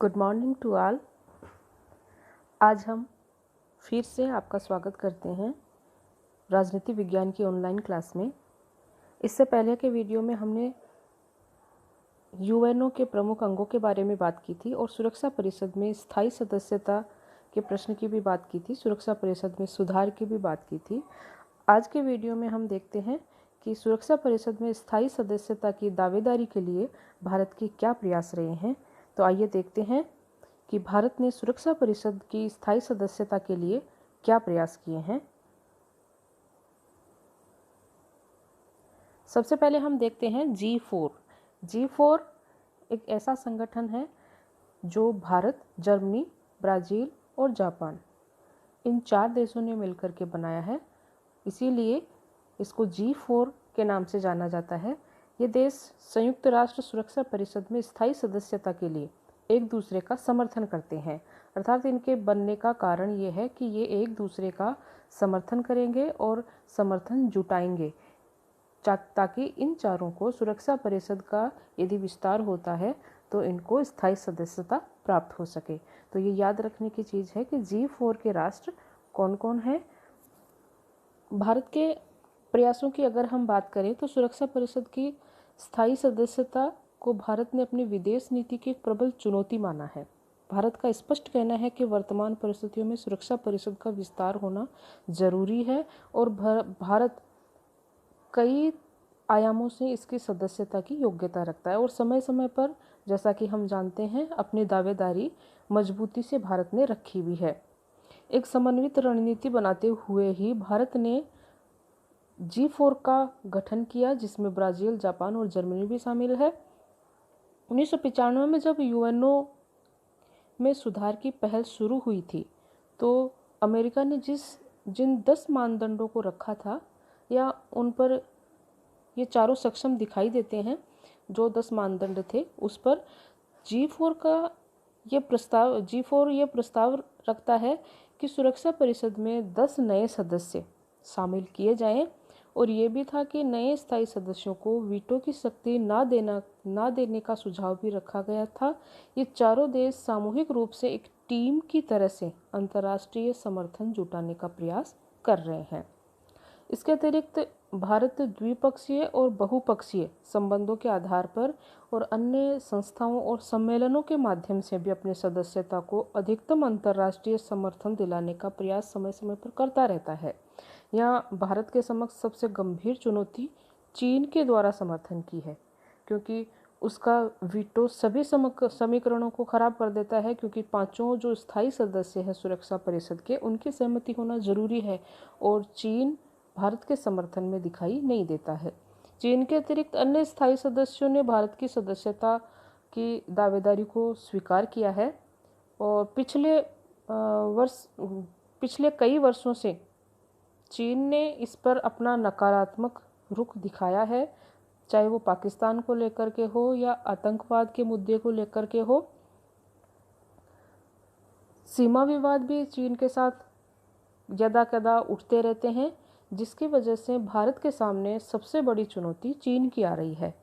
Good morning to all. आज हम फिर से आपका स्वागत करते हैं राजनीति विज्ञान की ऑनलाइन क्लास में। इससे पहले के वीडियो में हमने यूएनओ के प्रमुख अंगों के बारे में बात की थी और सुरक्षा परिषद में स्थायी सदस्यता के प्रश्न की भी बात की थी, सुरक्षा परिषद में सुधार की भी बात की थी। आज के वीडियो में हम देखते हैं कि सुरक्षा परिषद में स्थायी सदस्यता की दावेदारी के लिए भारत के क्या प्रयास रहे हैं। तो आइए देखते हैं कि भारत ने सुरक्षा परिषद की स्थायी सदस्यता के लिए क्या प्रयास किए हैं। सबसे पहले हम देखते हैं G4। G4 एक ऐसा संगठन है जो भारत, जर्मनी, ब्राज़ील और जापान इन 4 देशों ने मिलकर के बनाया है, इसीलिए इसको G4 के नाम से जाना जाता है। ये देश संयुक्त राष्ट्र सुरक्षा परिषद में स्थायी सदस्यता के लिए एक दूसरे का समर्थन करते हैं, अर्थात इनके बनने का कारण ये है कि ये एक दूसरे का समर्थन करेंगे और समर्थन जुटाएंगे ताकि इन चारों को सुरक्षा परिषद का यदि विस्तार होता है तो इनको स्थायी सदस्यता प्राप्त हो सके। तो ये याद रखने की चीज़ है कि G4 के राष्ट्र कौन कौन है। भारत के प्रयासों की अगर हम बात करें तो सुरक्षा परिषद की स्थायी सदस्यता को भारत ने अपनी विदेश नीति की एक प्रबल चुनौती माना है। भारत का स्पष्ट कहना है कि वर्तमान परिस्थितियों में सुरक्षा परिषद का विस्तार होना जरूरी है और भारत कई आयामों से इसकी सदस्यता की योग्यता रखता है और समय समय पर, जैसा कि हम जानते हैं, अपनी दावेदारी मजबूती से भारत ने रखी भी है। एक समन्वित रणनीति बनाते हुए ही भारत ने G4 का गठन किया, जिसमें ब्राज़ील, जापान और जर्मनी भी शामिल है। 1995 में जब यूएनओ में सुधार की पहल शुरू हुई थी तो अमेरिका ने जिन 10 मानदंडों को रखा था या उन पर ये चारों सक्षम दिखाई देते हैं, जो 10 मानदंड थे उस पर G4 ये प्रस्ताव रखता है कि सुरक्षा परिषद में 10 नए सदस्य शामिल किए जाएं और ये भी था कि नए स्थायी सदस्यों को वीटो की शक्ति ना देने का सुझाव भी रखा गया था। ये चारों देश सामूहिक रूप से एक टीम की तरह से अंतर्राष्ट्रीय समर्थन जुटाने का प्रयास कर रहे हैं। इसके अतिरिक्त भारत द्विपक्षीय और बहुपक्षीय संबंधों के आधार पर और अन्य संस्थाओं और सम्मेलनों के माध्यम से भी अपनी सदस्यता को अधिकतम अंतर्राष्ट्रीय समर्थन दिलाने का प्रयास समय समय पर करता रहता है। यहाँ भारत के समक्ष सबसे गंभीर चुनौती चीन के द्वारा समर्थन की है, क्योंकि उसका वीटो सभी समीकरणों को खराब कर देता है, क्योंकि 5 जो स्थायी सदस्य हैं सुरक्षा परिषद के, उनकी सहमति होना जरूरी है और चीन भारत के समर्थन में दिखाई नहीं देता है। चीन के अतिरिक्त अन्य स्थायी सदस्यों ने भारत की सदस्यता की दावेदारी को स्वीकार किया है और पिछले कई वर्षों से चीन ने इस पर अपना नकारात्मक रुख दिखाया है, चाहे वो पाकिस्तान को लेकर के हो या आतंकवाद के मुद्दे को लेकर के हो। सीमा विवाद भी चीन के साथ यदा-कदा उठते रहते हैं, जिसकी वजह से भारत के सामने सबसे बड़ी चुनौती चीन की आ रही है।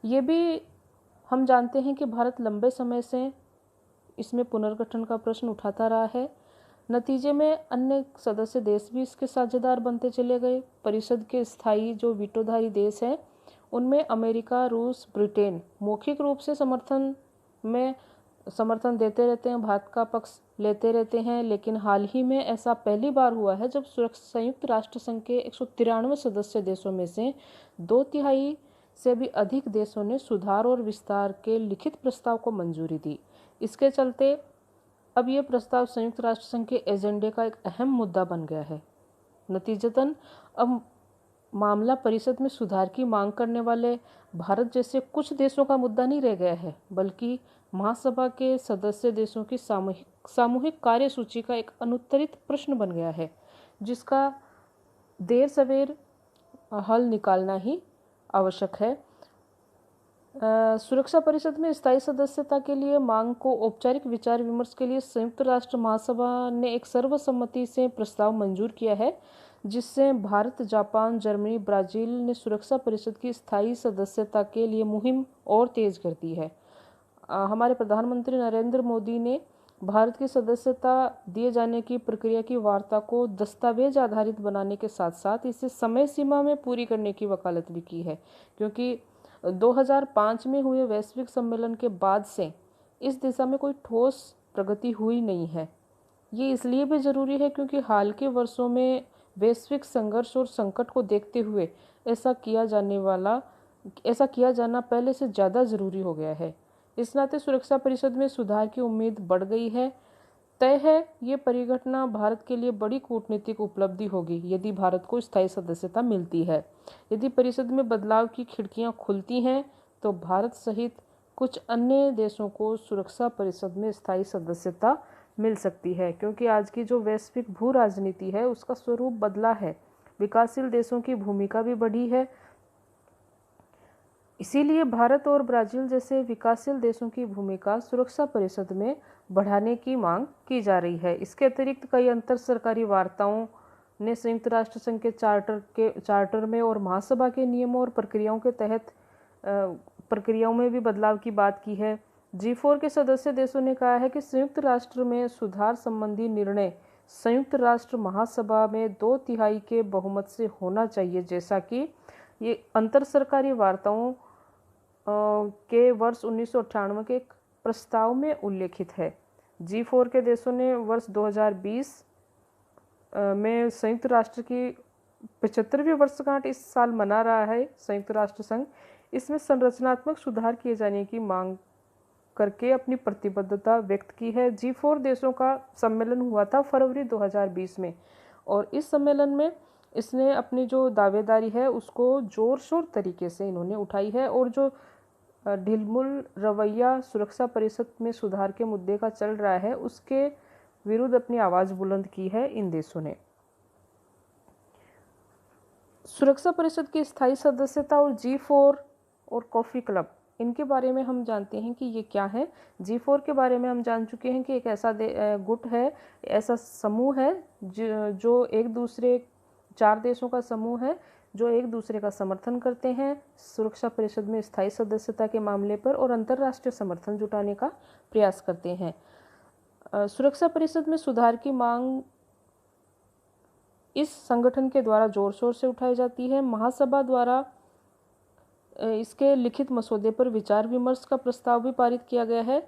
ये भी हम जानते हैं कि भारत लंबे समय से इसमें पुनर्गठन का प्रश्न उठाता रहा है। नतीजे में अन्य सदस्य देश भी इसके साझेदार बनते चले गए। परिषद के स्थायी जो वीटोधारी देश हैं उनमें अमेरिका, रूस, ब्रिटेन मौखिक रूप से समर्थन देते रहते हैं, भारत का पक्ष लेते रहते हैं, लेकिन हाल ही में ऐसा पहली बार हुआ है जब संयुक्त राष्ट्र संघ के 193 सदस्य देशों में से 2/3 से भी अधिक देशों ने सुधार और विस्तार के लिखित प्रस्ताव को मंजूरी दी। इसके चलते अब ये प्रस्ताव संयुक्त राष्ट्र संघ के एजेंडे का एक अहम मुद्दा बन गया है। नतीजतन अब मामला परिषद में सुधार की मांग करने वाले भारत जैसे कुछ देशों का मुद्दा नहीं रह गया है, बल्कि महासभा के सदस्य देशों की सामूहिक कार्यसूची का एक अनुत्तरित प्रश्न बन गया है, जिसका देर सवेर हल निकालना ही आवश्यक है। सुरक्षा परिषद में स्थायी सदस्यता के लिए मांग को औपचारिक विचार विमर्श के लिए संयुक्त राष्ट्र महासभा ने एक सर्वसम्मति से प्रस्ताव मंजूर किया है, जिससे भारत, जापान, जर्मनी, ब्राज़ील ने सुरक्षा परिषद की स्थायी सदस्यता के लिए मुहिम और तेज कर दी है। हमारे प्रधानमंत्री नरेंद्र मोदी ने भारत की सदस्यता दिए जाने की प्रक्रिया की वार्ता को दस्तावेज आधारित बनाने के साथ साथ इसे समय सीमा में पूरी करने की वकालत भी की है, क्योंकि 2005 में हुए वैश्विक सम्मेलन के बाद से इस दिशा में कोई ठोस प्रगति हुई नहीं है। ये इसलिए भी ज़रूरी है क्योंकि हाल के वर्षों में वैश्विक संघर्ष और संकट को देखते हुए ऐसा किया जाना पहले से ज़्यादा ज़रूरी हो गया है। इस नाते सुरक्षा परिषद में सुधार की उम्मीद बढ़ गई है। तय है ये परिघटना भारत के लिए बड़ी कूटनीतिक उपलब्धि होगी यदि भारत को स्थायी सदस्यता मिलती है। यदि परिषद में बदलाव की खिड़कियां खुलती हैं तो भारत सहित कुछ अन्य देशों को सुरक्षा परिषद में स्थायी सदस्यता मिल सकती है, क्योंकि आज की जो वैश्विक भू राजनीति है उसका स्वरूप बदला है। विकासशील देशों की भूमिका भी बढ़ी है। इसीलिए भारत और ब्राज़ील जैसे विकासशील देशों की भूमिका सुरक्षा परिषद में बढ़ाने की मांग की जा रही है। इसके अतिरिक्त कई अंतर सरकारी वार्ताओं ने संयुक्त राष्ट्र संघ के चार्टर में और महासभा के नियमों और प्रक्रियाओं के तहत प्रक्रियाओं में भी बदलाव की बात की है। G4 के सदस्य देशों ने कहा है कि संयुक्त राष्ट्र में सुधार संबंधी निर्णय संयुक्त राष्ट्र महासभा में 2/3 के बहुमत से होना चाहिए, जैसा कि ये अंतर सरकारी वार्ताओं के वर्ष 1998 के एक प्रस्ताव में उल्लेखित है। G4 के देशों ने वर्ष 2020 में संयुक्त राष्ट्र की 75वीं वर्षगांठ इस साल मना रहा है संयुक्त राष्ट्र संघ। इसमें संरचनात्मक सुधार किए जाने की मांग करके अपनी प्रतिबद्धता व्यक्त की है। G4 देशों का सम्मेलन हुआ था फरवरी 2020 में, और इस सम्मेलन में इसने अपनी जो दावेदारी है उसको जोर शोर तरीके से इन्होंने उठाई है, और जो ढिलमुल रवैया सुरक्षा परिषद में सुधार के मुद्दे का चल रहा है उसके विरुद्ध अपनी आवाज़ बुलंद की है इन देशों ने। सुरक्षा परिषद की स्थायी सदस्यता और G4 और कॉफ़ी क्लब, इनके बारे में हम जानते हैं कि ये क्या है। G4 के बारे में हम जान चुके हैं कि एक ऐसा गुट है, ऐसा समूह है जो एक दूसरे 4 देशों का समूह है जो एक दूसरे का समर्थन करते हैं सुरक्षा परिषद में स्थायी सदस्यता के मामले पर और अंतर्राष्ट्रीय समर्थन जुटाने का प्रयास करते हैं। सुरक्षा परिषद में सुधार की मांग इस संगठन के द्वारा जोर शोर से उठाई जाती है। महासभा द्वारा इसके लिखित मसौदे पर विचार विमर्श का प्रस्ताव भी पारित किया गया है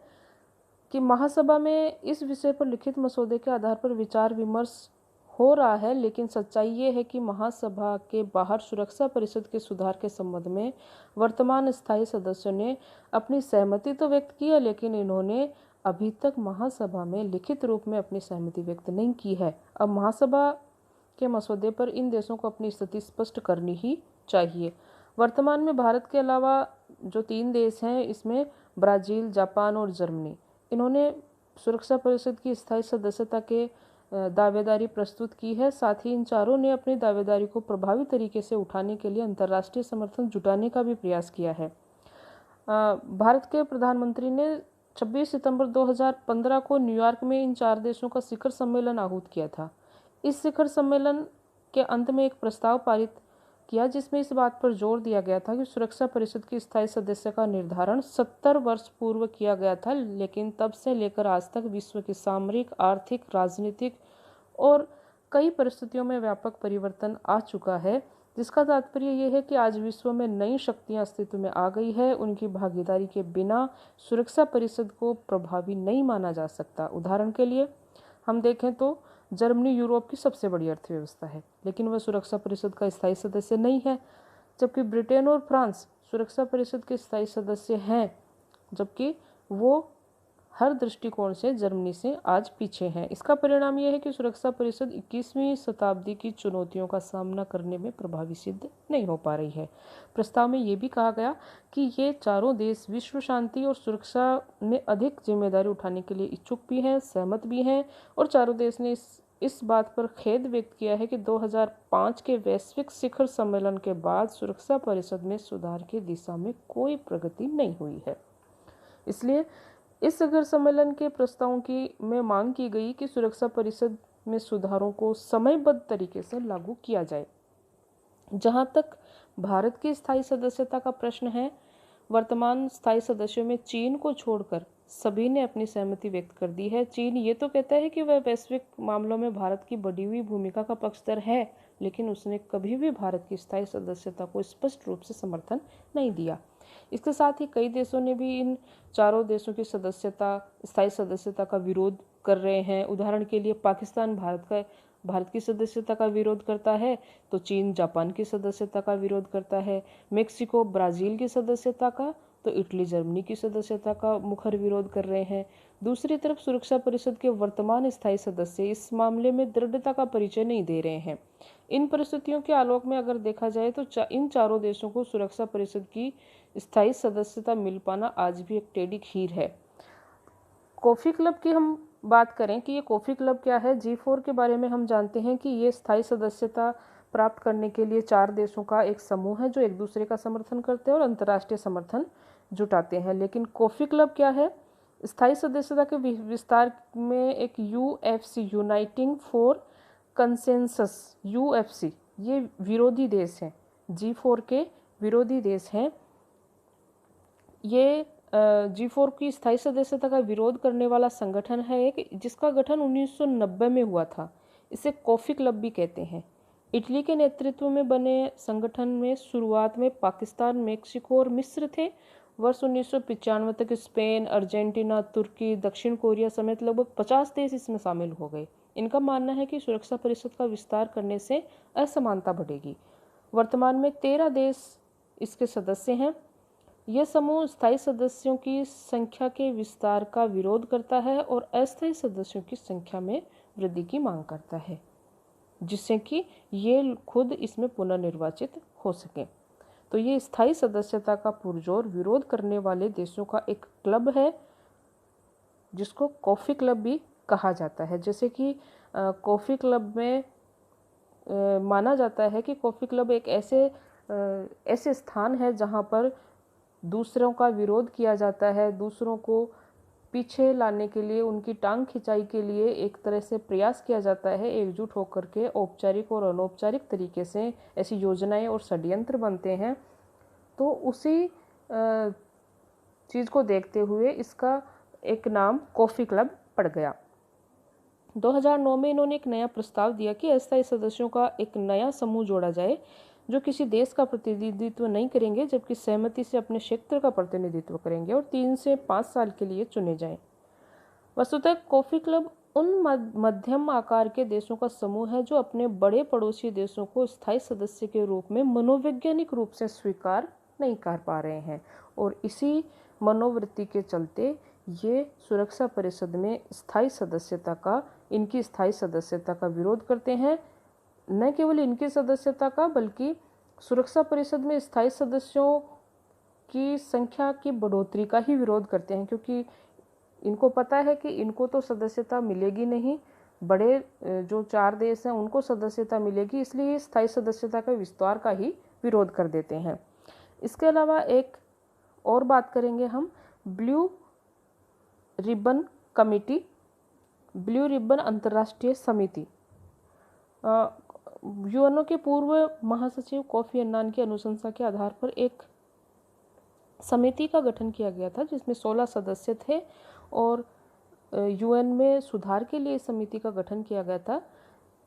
कि महासभा में इस विषय पर लिखित मसौदे के आधार पर विचार विमर्श हो रहा है, लेकिन सच्चाई ये है कि महासभा के बाहर सुरक्षा परिषद के सुधार के संबंध में वर्तमान स्थायी सदस्यों ने अपनी सहमति तो व्यक्त की है, लेकिन इन्होंने अभी तक महासभा में लिखित रूप में अपनी सहमति व्यक्त नहीं की है। अब महासभा के मसौदे पर इन देशों को अपनी स्थिति स्पष्ट करनी ही चाहिए। वर्तमान में भारत के अलावा जो 3 देश हैं, इसमें ब्राज़ील, जापान और जर्मनी, इन्होंने सुरक्षा परिषद की स्थायी सदस्यता के दावेदारी प्रस्तुत की है। साथ ही इन चारों ने अपनी दावेदारी को प्रभावी तरीके से उठाने के लिए अंतर्राष्ट्रीय समर्थन जुटाने का भी प्रयास किया है। भारत के प्रधानमंत्री ने 26 सितंबर 2015 को न्यूयॉर्क में इन 4 देशों का शिखर सम्मेलन आहूत किया था। इस शिखर सम्मेलन के अंत में एक प्रस्ताव पारित किया जिसमें इस बात पर जोर दिया गया था कि सुरक्षा परिषद की स्थायी सदस्य का निर्धारण 70 वर्ष पूर्व किया गया था, लेकिन तब से लेकर आज तक विश्व की सामरिक, आर्थिक, राजनीतिक और कई परिस्थितियों में व्यापक परिवर्तन आ चुका है, जिसका तात्पर्य यह है कि आज विश्व में नई शक्तियां अस्तित्व में आ गई है। उनकी भागीदारी के बिना सुरक्षा परिषद को प्रभावी नहीं माना जा सकता। उदाहरण के लिए हम देखें तो जर्मनी यूरोप की सबसे बड़ी अर्थव्यवस्था है, लेकिन वह सुरक्षा परिषद का स्थायी सदस्य नहीं है, जबकि ब्रिटेन और फ्रांस सुरक्षा परिषद के स्थायी सदस्य हैं, जबकि वो हर दृष्टिकोण से जर्मनी से आज पीछे हैं। इसका परिणाम यह है कि सुरक्षा परिषद 21वीं शताब्दी की चुनौतियों का सामना करने में प्रभावी सिद्ध नहीं हो पा रही है। प्रस्ताव में ये भी कहा गया कि ये चारों देश विश्व शांति और सुरक्षा में अधिक जिम्मेदारी उठाने के लिए इच्छुक भी हैं, सहमत भी हैं, और चारों देश ने इस बात पर खेद व्यक्त किया है कि 2005 के वैश्विक शिखर सम्मेलन के बाद सुरक्षा परिषद में सुधार की दिशा में कोई प्रगति नहीं हुई है। इसलिए इस शिखर सम्मेलन के प्रस्तावों में मांग की गई कि सुरक्षा परिषद में सुधारों को समयबद्ध तरीके से लागू किया जाए। जहां तक भारत की स्थायी सदस्यता का प्रश्न है, वर्तमान स्थायी सदस्यों में चीन को छोड़कर सभी ने अपनी सहमति व्यक्त कर दी है। चीन ये तो कहता है कि वह वैश्विक मामलों में भारत की बढ़ी हुई भूमिका का पक्षधर है, लेकिन उसने कभी भी भारत की स्थायी सदस्यता को स्पष्ट रूप से समर्थन नहीं दिया। इसके साथ ही कई देशों ने भी इन चारों देशों की स्थायी सदस्यता का विरोध कर रहे हैं। उदाहरण के लिए पाकिस्तान भारत की सदस्यता का विरोध करता है, तो चीन जापान की सदस्यता का विरोध करता है, मेक्सिको ब्राज़ील की सदस्यता का, तो इटली जर्मनी की सदस्यता का मुखर विरोध कर रहे हैं। दूसरी तरफ सुरक्षा परिषद के वर्तमान स्थायी सदस्य इस मामले में दृढ़ता का परिचय नहीं दे रहे हैं। इन परिस्थितियों के आलोक में अगर देखा जाए तो इन चारों देशों को सुरक्षा परिषद की स्थायी सदस्यता मिल पाना आज भी एक टेढ़ी खीर है। कॉफ़ी क्लब की हम बात करें कि ये कॉफ़ी क्लब क्या है, G4 के बारे में हम जानते हैं कि ये स्थायी सदस्यता प्राप्त करने के लिए 4 देशों का एक समूह है जो एक दूसरे का समर्थन करते हैं और अंतर्राष्ट्रीय समर्थन जुटाते हैं। लेकिन कॉफ़ी क्लब क्या है? स्थायी सदस्यता के विस्तार में एक UFC uniting for consensus UFC ये विरोधी देश हैं, G4 के विरोधी देश हैं। ये G4 की स्थायी सदस्यता का विरोध करने वाला संगठन है एक, जिसका गठन 1990 में हुआ था। इसे कॉफ़ी क्लब भी कहते हैं। इटली के नेतृत्व में बने संगठन में शुरुआत में पाकिस्तान, मेक्सिको और मिस्र थे। वर्ष 1995 तक स्पेन, अर्जेंटीना, तुर्की, दक्षिण कोरिया समेत लगभग 50 देश इसमें शामिल हो गए। इनका मानना है कि सुरक्षा परिषद का विस्तार करने से असमानता बढ़ेगी। वर्तमान में 13 देश इसके सदस्य हैं। यह समूह स्थायी सदस्यों की संख्या के विस्तार का विरोध करता है और अस्थायी सदस्यों की संख्या में वृद्धि की मांग करता है, जिससे कि ये खुद इसमें पुनर्निर्वाचित हो सके। तो ये स्थायी सदस्यता का पुरजोर विरोध करने वाले देशों का एक क्लब है, जिसको कॉफ़ी क्लब भी कहा जाता है। जैसे कि कॉफ़ी क्लब में माना जाता है कि कॉफ़ी क्लब एक ऐसे स्थान है जहाँ पर दूसरों का विरोध किया जाता है, दूसरों को पीछे लाने के लिए, उनकी टांग खिंचाई के लिए एक तरह से प्रयास किया जाता है। एकजुट होकर के औपचारिक और अनौपचारिक तरीके से ऐसी योजनाएं और षड्यंत्र बनते हैं। तो उसी चीज़ को देखते हुए इसका एक नाम कॉफ़ी क्लब पड़ गया। 2009 में इन्होंने एक नया प्रस्ताव दिया कि अस्थायी सदस्यों का एक नया समूह जोड़ा जाए जो किसी देश का प्रतिनिधित्व नहीं करेंगे, जबकि सहमति से अपने क्षेत्र का प्रतिनिधित्व करेंगे और 3 से 5 साल के लिए चुने जाएं। वस्तुतः कॉफ़ी क्लब उन मध्यम आकार के देशों का समूह है जो अपने बड़े पड़ोसी देशों को स्थायी सदस्य के रूप में मनोवैज्ञानिक रूप से स्वीकार नहीं कर पा रहे हैं, और इसी मनोवृत्ति के चलते ये सुरक्षा परिषद में इनकी स्थायी सदस्यता का विरोध करते हैं। न केवल इनकी सदस्यता का, बल्कि सुरक्षा परिषद में स्थायी सदस्यों की संख्या की बढ़ोतरी का ही विरोध करते हैं, क्योंकि इनको पता है कि इनको तो सदस्यता मिलेगी नहीं, बड़े जो 4 देश हैं उनको सदस्यता मिलेगी, इसलिए स्थायी सदस्यता के विस्तार का ही विरोध कर देते हैं। इसके अलावा एक और बात करेंगे हम, ब्लू रिबन अंतर्राष्ट्रीय समिति। यूएनओ के पूर्व महासचिव कोफी अन्नान की अनुशंसा के आधार पर एक समिति का गठन किया गया था, जिसमें 16 सदस्य थे, और यूएन में सुधार के लिए इस समिति का गठन किया गया था,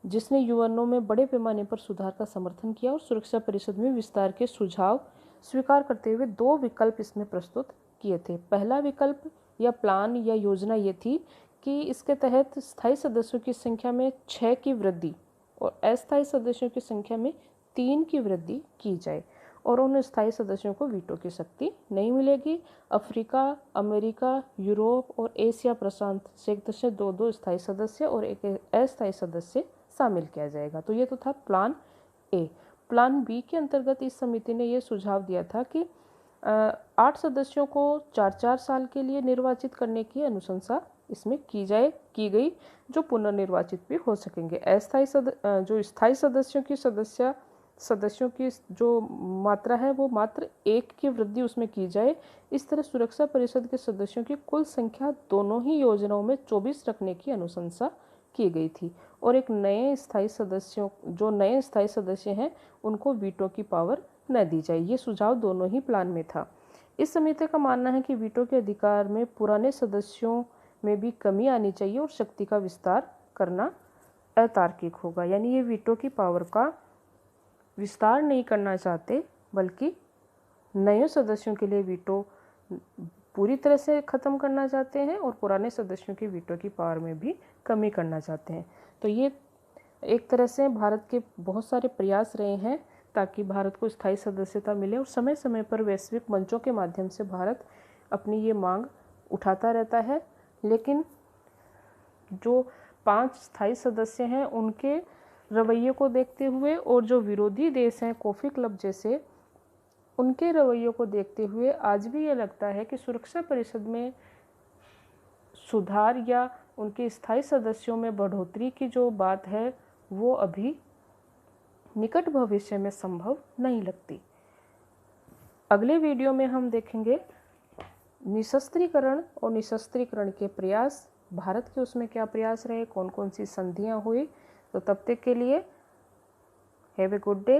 जिसने यूएनओ में बड़े पैमाने पर सुधार का समर्थन किया और सुरक्षा परिषद में विस्तार के सुझाव स्वीकार करते हुए 2 विकल्प इसमें प्रस्तुत किए थे। पहला विकल्प या प्लान या योजना ये थी कि इसके तहत स्थायी सदस्यों की संख्या में 6 की वृद्धि और अस्थायी सदस्यों की संख्या में 3 की वृद्धि की जाए, और उन स्थायी सदस्यों को वीटो की शक्ति नहीं मिलेगी। अफ्रीका, अमेरिका, यूरोप और एशिया प्रशांत क्षेत्र से 2-2 स्थायी सदस्य और एक अस्थायी सदस्य शामिल किया जाएगा। तो ये तो था प्लान ए। प्लान बी के अंतर्गत इस समिति ने यह सुझाव दिया था कि 8 सदस्यों को 4-4 साल के लिए निर्वाचित करने की अनुशंसा इसमें की गई, जो पुनर्निर्वाचित भी हो सकेंगे। जो स्थायी सदस्यों की जो मात्रा है वो मात्र 1 की वृद्धि उसमें की जाए। इस तरह सुरक्षा परिषद के सदस्यों की कुल संख्या दोनों ही योजनाओं में 24 रखने की अनुशंसा की गई थी, और एक नए स्थायी सदस्य हैं उनको वीटो की पावर न दी जाए। ये सुझाव दोनों ही प्लान में था। इस समिति का मानना है कि वीटो के अधिकार में पुराने सदस्यों में भी कमी आनी चाहिए और शक्ति का विस्तार करना अतार्किक होगा। यानी ये वीटो की पावर का विस्तार नहीं करना चाहते, बल्कि नए सदस्यों के लिए वीटो पूरी तरह से ख़त्म करना चाहते हैं और पुराने सदस्यों की वीटो की पावर में भी कमी करना चाहते हैं। तो ये एक तरह से भारत के बहुत सारे प्रयास रहे हैं ताकि भारत को स्थायी सदस्यता मिले, और समय समय पर वैश्विक मंचों के माध्यम से भारत अपनी ये मांग उठाता रहता है। लेकिन जो 5 स्थायी सदस्य हैं उनके रवैये को देखते हुए और जो विरोधी देश हैं कॉफ़ी क्लब जैसे, उनके रवैयों को देखते हुए आज भी ये लगता है कि सुरक्षा परिषद में सुधार या उनके स्थायी सदस्यों में बढ़ोतरी की जो बात है वो अभी निकट भविष्य में संभव नहीं लगती। अगले वीडियो में हम देखेंगे निशस्त्रीकरण और निशस्त्रीकरण के प्रयास, भारत के उसमें क्या प्रयास रहे, कौन कौन सी संधियां हुई। तो तब तक के लिए हैव ए गुड डे।